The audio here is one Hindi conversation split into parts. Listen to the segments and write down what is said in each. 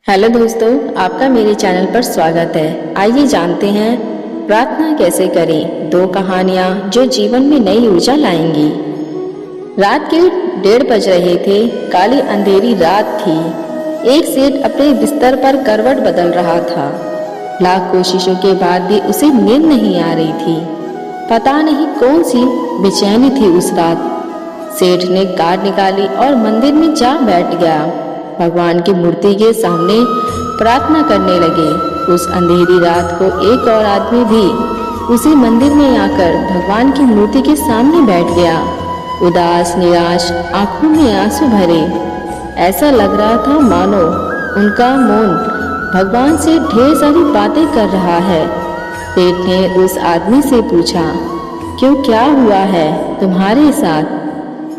हेलो दोस्तों, आपका मेरे चैनल पर स्वागत है। आइए जानते हैं प्रार्थना कैसे करें। दो कहानियाँ जो जीवन में नई ऊर्जा लाएंगी। रात के 1:30 बज रहे थे। काली अंधेरी रात थी। एक सेठ अपने बिस्तर पर करवट बदल रहा था। लाख कोशिशों के बाद भी उसे नींद नहीं आ रही थी। पता नहीं कौन सी बेचैनी थी उस रात। सेठ ने कार्ड निकाली और मंदिर में जा बैठ गया। भगवान की मूर्ति के सामने प्रार्थना करने लगे। उस अंधेरी रात को एक और आदमी भी उसी मंदिर में आकर भगवान की मूर्ति के सामने बैठ गया। उदास, निराश, आंखों में आंसू भरे। ऐसा लग रहा था मानो उनका मौन भगवान से ढेर सारी बातें कर रहा है। सेठ ने उस आदमी से पूछा, क्यों, क्या हुआ है तुम्हारे साथ?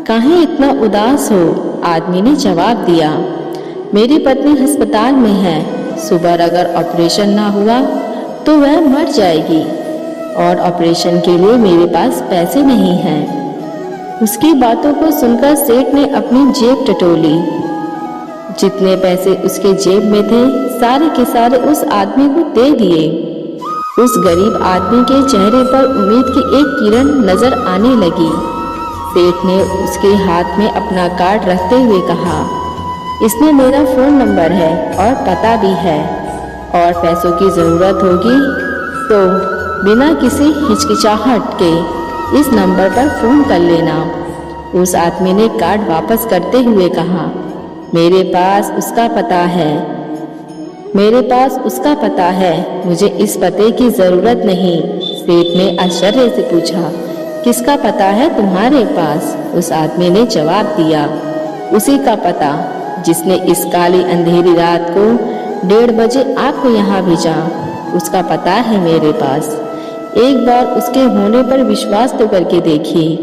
काहे इतना उदास हो? आदमी ने जवाब दिया, मेरी पत्नी अस्पताल में है। सुबह अगर ऑपरेशन ना हुआ तो वह मर जाएगी और ऑपरेशन के लिए मेरे पास पैसे नहीं हैं। उसकी बातों को सुनकर सेठ ने अपनी जेब टटोली। जितने पैसे उसके जेब में थे सारे के सारे उस आदमी को दे दिए। उस गरीब आदमी के चेहरे पर उम्मीद की एक किरण नजर आने लगी। सेठ ने उसके हाथ में अपना कार्ड रखते हुए कहा, इसमें मेरा फ़ोन नंबर है और पता भी है, और पैसों की ज़रूरत होगी तो बिना किसी हिचकिचाहट के इस नंबर पर फ़ोन कर लेना। उस आदमी ने कार्ड वापस करते हुए कहा, मेरे पास उसका पता है, मुझे इस पते की ज़रूरत नहीं। सेठ ने आश्चर्य से पूछा, किसका पता है तुम्हारे पास? उस आदमी ने जवाब दिया, उसी का पता जिसने इस काली अंधेरी रात को 1:30 बजे आपको यहाँ भेजा। उसका पता है मेरे पास। एक बार उसके होने पर विश्वास तो करके देखिए,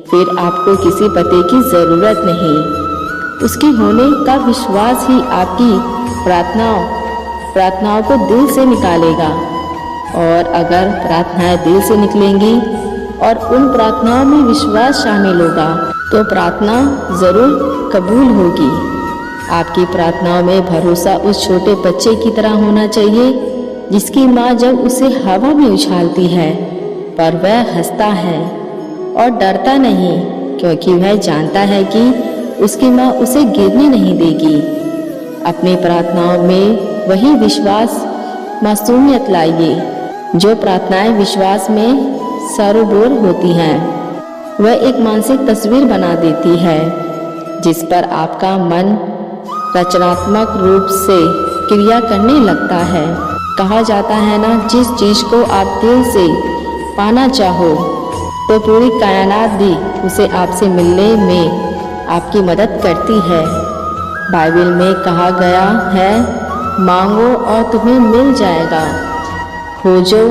फिर आपको किसी पते की ज़रूरत नहीं। उसके होने का विश्वास ही आपकी प्रार्थनाओं को दिल से निकालेगा, और अगर प्रार्थनाएं दिल से निकलेंगी और उन प्रार्थनाओं में विश्वास शामिल होगा तो प्रार्थना ज़रूर कबूल होगी। आपकी प्रार्थनाओं में भरोसा उस छोटे बच्चे की तरह होना चाहिए जिसकी माँ जब उसे हवा में उछालती है पर वह हंसता है और डरता नहीं, क्योंकि वह जानता है कि उसकी माँ उसे गिरने नहीं देगी। अपनी प्रार्थनाओं में वही विश्वास, मासूमियत लाइए। जो प्रार्थनाएं विश्वास में सरोबोर होती हैं वह एक मानसिक तस्वीर बना देती है जिस पर आपका मन रचनात्मक रूप से क्रिया करने लगता है। कहा जाता है ना, जिस चीज़ को आप दिल से पाना चाहो तो पूरी कायनात भी उसे आपसे मिलने में आपकी मदद करती है। बाइबल में कहा गया है, मांगो और तुम्हें मिल जाएगा, खोजो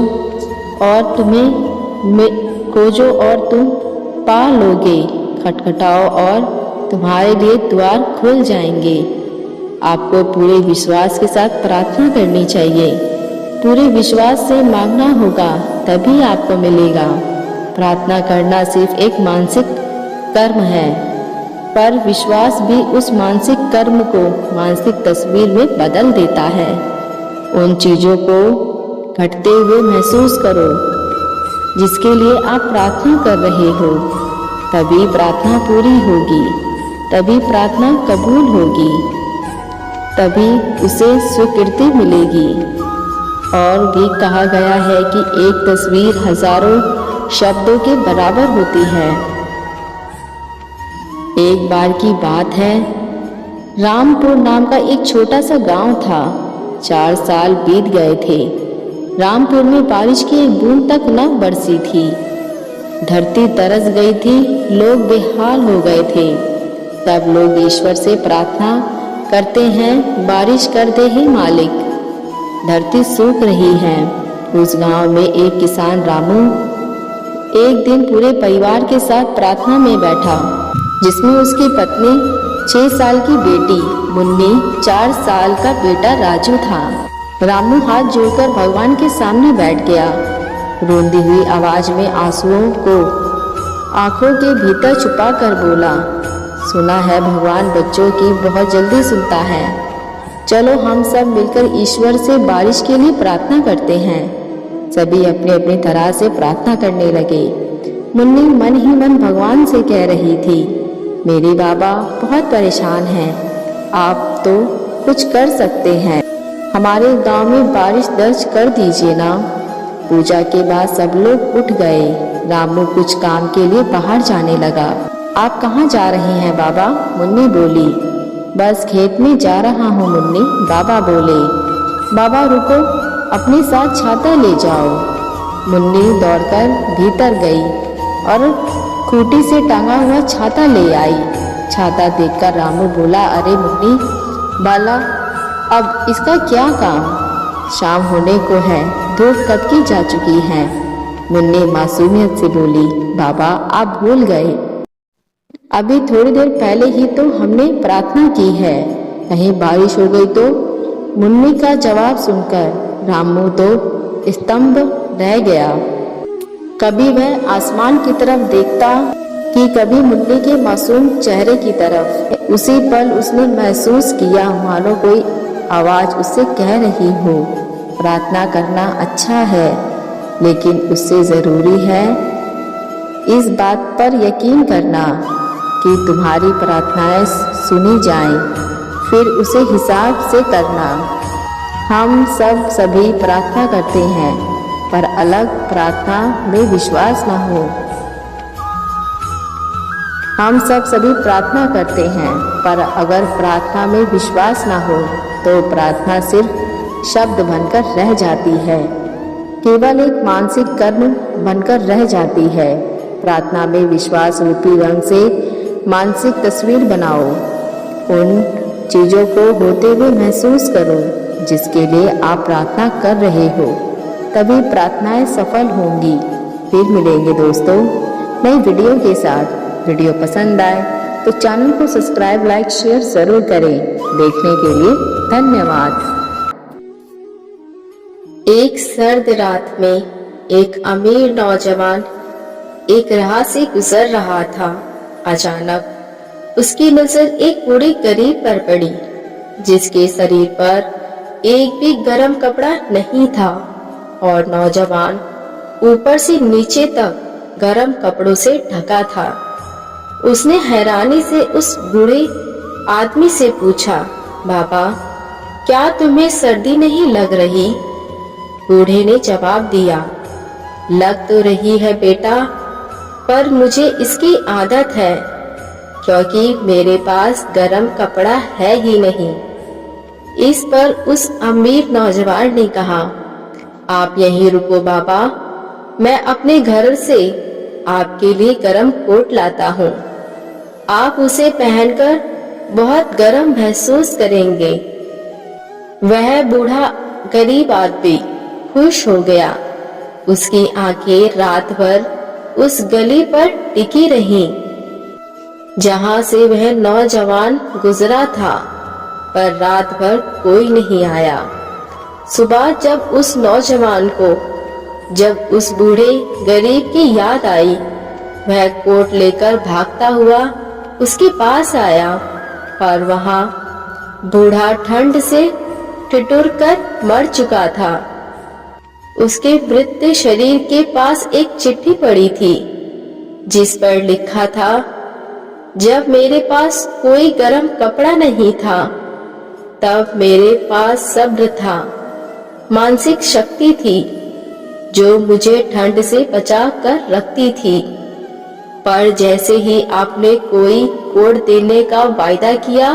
और तुम पा लोगे, खटखटाओ और तुम्हारे लिए द्वार खुल जाएंगे। आपको पूरे विश्वास के साथ प्रार्थना करनी चाहिए। पूरे विश्वास से मांगना होगा, तभी आपको मिलेगा। प्रार्थना करना सिर्फ एक मानसिक कर्म है, पर विश्वास भी उस मानसिक कर्म को मानसिक तस्वीर में बदल देता है। उन चीज़ों को घटते हुए महसूस करो जिसके लिए आप प्रार्थना कर रहे हो, तभी प्रार्थना पूरी होगी, तभी प्रार्थना कबूल होगी, तभी उसे स्वीकृति मिलेगी। और भी कहा गया है कि एक तस्वीर हजारों शब्दों के बराबर होती है। एक बार की बात है, रामपुर नाम का एक छोटा सा गांव था। 4 साल बीत गए थे। रामपुर में बारिश की एक बूंद तक न बरसी थी। धरती तरस गई थी, लोग बेहाल हो गए थे। सब लोग ईश्वर से प्रार्थना करते हैं, बारिश कर दे हे मालिक, धरती सूख रही है। उस गांव में एक किसान रामू एक दिन पूरे परिवार के साथ प्रार्थना में बैठा, जिसमें उसकी पत्नी, 6 साल की बेटी मुन्नी, 4 साल का बेटा राजू था। रामू हाथ जोड़कर भगवान के सामने बैठ गया। रोंदी हुई आवाज में आंसुओं को आंखों के भीतर छुपा कर बोला, सुना है भगवान बच्चों की बहुत जल्दी सुनता है। चलो हम सब मिलकर ईश्वर से बारिश के लिए प्रार्थना करते हैं। सभी अपनी अपनी तरह से प्रार्थना करने लगे। मुन्नी मन ही मन भगवान से कह रही थी, मेरे बाबा बहुत परेशान हैं, आप तो कुछ कर सकते हैं, हमारे गांव में बारिश दर्ज कर दीजिए ना। पूजा के बाद सब लोग उठ गए। रामू कुछ काम के लिए बाहर जाने लगा। आप कहाँ जा रहे हैं बाबा? मुन्नी बोली। बस खेत में जा रहा हूँ मुन्नी, बाबा बोले। बाबा रुको, अपने साथ छाता ले जाओ। मुन्नी दौड़कर भीतर गई और खूंटी से टांगा हुआ छाता ले आई। छाता देखकर रामू बोला, अरे मुन्नी बाला, अब इसका क्या काम? शाम होने को है, धूप कब की जा चुकी है। मुन्नी मासूमियत से बोली, बाबा आप भूल गए, अभी थोड़ी देर पहले ही तो हमने प्रार्थना की है, कहीं बारिश हो गई तो? मुन्नी का जवाब सुनकर रामू तो स्तंभ रह गया। कभी वह आसमान की तरफ देखता कि कभी मुन्नी के मासूम चेहरे की तरफ। उसी पल उसने महसूस किया मानो कोई आवाज उससे कह रही हो, प्रार्थना करना अच्छा है, लेकिन उससे जरूरी है इस बात पर यकीन करना कि तुम्हारी प्रार्थनाएं सुनी जाएं, फिर उसे हिसाब से करना। हम सब सभी प्रार्थना करते हैं, पर अलग प्रार्थना में विश्वास न हो। हम सब सभी प्रार्थना करते हैं, पर अगर प्रार्थना में विश्वास न हो तो प्रार्थना सिर्फ शब्द बनकर रह जाती है, केवल एक मानसिक कर्म बनकर रह जाती है। प्रार्थना में विश्वास रूपी रंग से मानसिक तस्वीर बनाओ, उन चीजों को होते हुए महसूस करो जिसके लिए आप प्रार्थना कर रहे हो, तभी प्रार्थनाएं सफल होंगी। फिर मिलेंगे दोस्तों नई वीडियो के साथ। वीडियो पसंद आए तो चैनल को सब्सक्राइब, लाइक, शेयर जरूर करें। देखने के लिए धन्यवाद। एक सर्द रात में एक अमीर नौजवान एक राह से गुजर रहा था। अचानक उसकी नजर एक बूढ़े गरीब पर पड़ी, जिसके शरीर पर एक भी गर्म कपड़ा नहीं था और नौजवान ऊपर से नीचे तक गर्म कपड़ों से ढका था। उसने हैरानी से उस बूढ़े आदमी से पूछा, बाबा क्या तुम्हें सर्दी नहीं लग रही? बूढ़े ने जवाब दिया, लग तो रही है बेटा, पर मुझे इसकी आदत है, क्योंकि मेरे पास गर्म कपड़ा है ही नहीं। इस पर उस अमीर नौजवान ने कहा, आप यहीं रुको बाबा, मैं अपने घर से आपके लिए गर्म कोट लाता हूँ, आप उसे पहनकर बहुत गर्म महसूस करेंगे। वह बूढ़ा गरीब आदमी खुश हो गया। उसकी आंखें रात भर उस गली पर टिकी रहीं, जहां से वह नौजवान गुजरा था, पर रात भर कोई नहीं आया। सुबह जब उस नौजवान को जब उस बूढ़े गरीब की याद आई, वह कोट लेकर भागता हुआ उसके पास आया, पर वहां बूढ़ा ठंड से ठिठुर कर मर चुका था। उसके मृत शरीर के पास एक चिट्ठी पड़ी थी, जिस पर लिखा था, जब मेरे पास कोई गर्म कपड़ा नहीं था, तब मेरे पास सब्र था, मानसिक शक्ति थी, जो मुझे ठंड से बचा कर रखती थी। पर जैसे ही आपने कोई कोड देने का वायदा किया,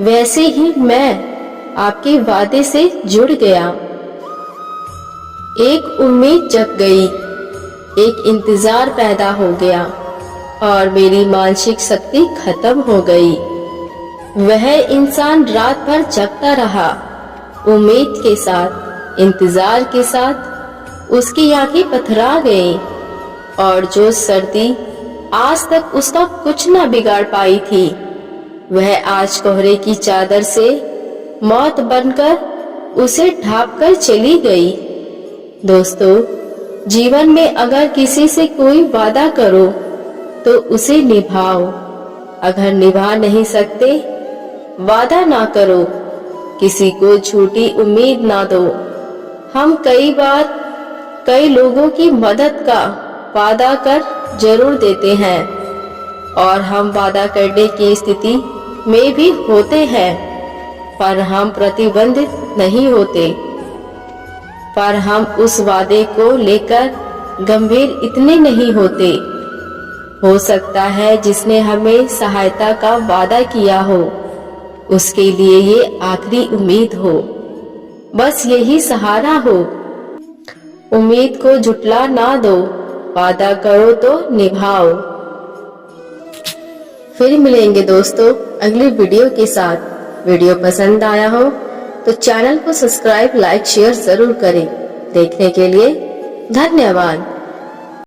वैसे ही मैं आपके वादे से जुड़ गया। एक उम्मीद जग गई, एक इंतजार पैदा हो गया और मेरी मानसिक शक्ति खत्म हो गई। वह इंसान रात भर जगता रहा, उम्मीद के साथ, इंतजार के साथ। उसकी आंखें पथरा गई और जो सर्दी आज तक उसका कुछ न बिगाड़ पाई थी, वह आज कोहरे की चादर से मौत बनकर उसे ढांप कर चली गई। दोस्तों, जीवन में अगर किसी से कोई वादा करो तो उसे निभाओ। अगर निभा नहीं सकते, वादा ना करो, किसी को झूठी उम्मीद ना दो। हम कई बार कई लोगों की मदद का वादा कर जरूर देते हैं और हम वादा करने की स्थिति में भी होते हैं, पर हम प्रतिबंधित नहीं होते। पर हम उस वादे को लेकर गंभीर इतने नहीं होते। हो सकता है जिसने हमें सहायता का वादा किया हो, उसके लिए ये आखिरी उम्मीद हो, बस यही सहारा हो। उम्मीद को झुठला ना दो, वादा करो तो निभाओ। फिर मिलेंगे दोस्तों अगली वीडियो के साथ। वीडियो पसंद आया हो तो चैनल को सब्सक्राइब, लाइक, शेयर जरूर करें। देखने के लिए धन्यवाद।